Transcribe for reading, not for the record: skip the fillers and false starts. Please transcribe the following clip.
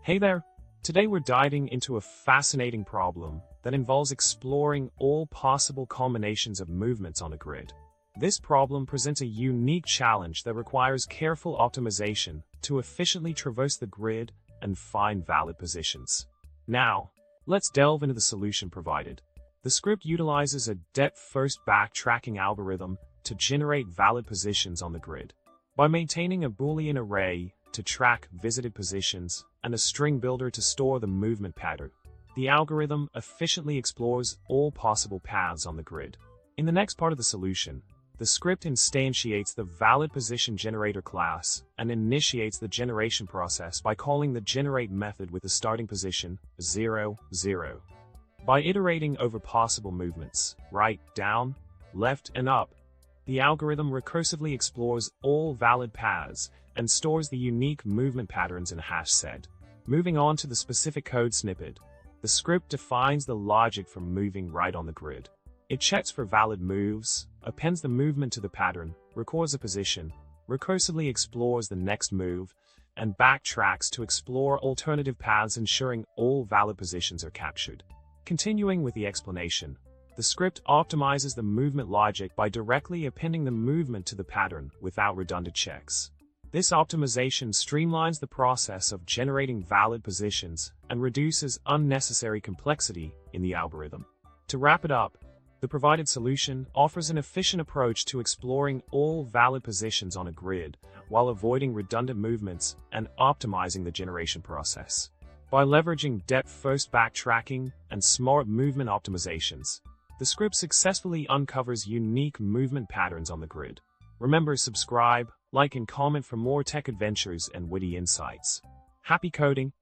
Hey there! Today we're diving into a fascinating problem that involves exploring all possible combinations of movements on a grid. This problem presents a unique challenge that requires careful optimization to efficiently traverse the grid and find valid positions. Now, let's delve into the solution provided. The script utilizes a depth-first backtracking algorithm to generate valid positions on the grid. By maintaining a Boolean array to track visited positions and a string builder to store the movement pattern, the algorithm efficiently explores all possible paths on the grid. In the next part of the solution, the script instantiates the ValidPositionGenerator class and initiates the generation process by calling the generate method with the starting position 0, 0. By iterating over possible movements, right, down, left, and up, the algorithm recursively explores all valid paths and stores the unique movement patterns in a hash set. Moving on to the specific code snippet, the script defines the logic for moving right on the grid. It checks for valid moves, appends the movement to the pattern, records a position, recursively explores the next move, and backtracks to explore alternative paths, ensuring all valid positions are captured. Continuing with the explanation, the script optimizes the movement logic by directly appending the movement to the pattern without redundant checks. This optimization streamlines the process of generating valid positions and reduces unnecessary complexity in the algorithm. To wrap it up, the provided solution offers an efficient approach to exploring all valid positions on a grid while avoiding redundant movements and optimizing the generation process. By leveraging depth-first backtracking and smart movement optimizations, the script successfully uncovers unique movement patterns on the grid. Remember, subscribe, like, and comment for more tech adventures and witty insights. Happy coding!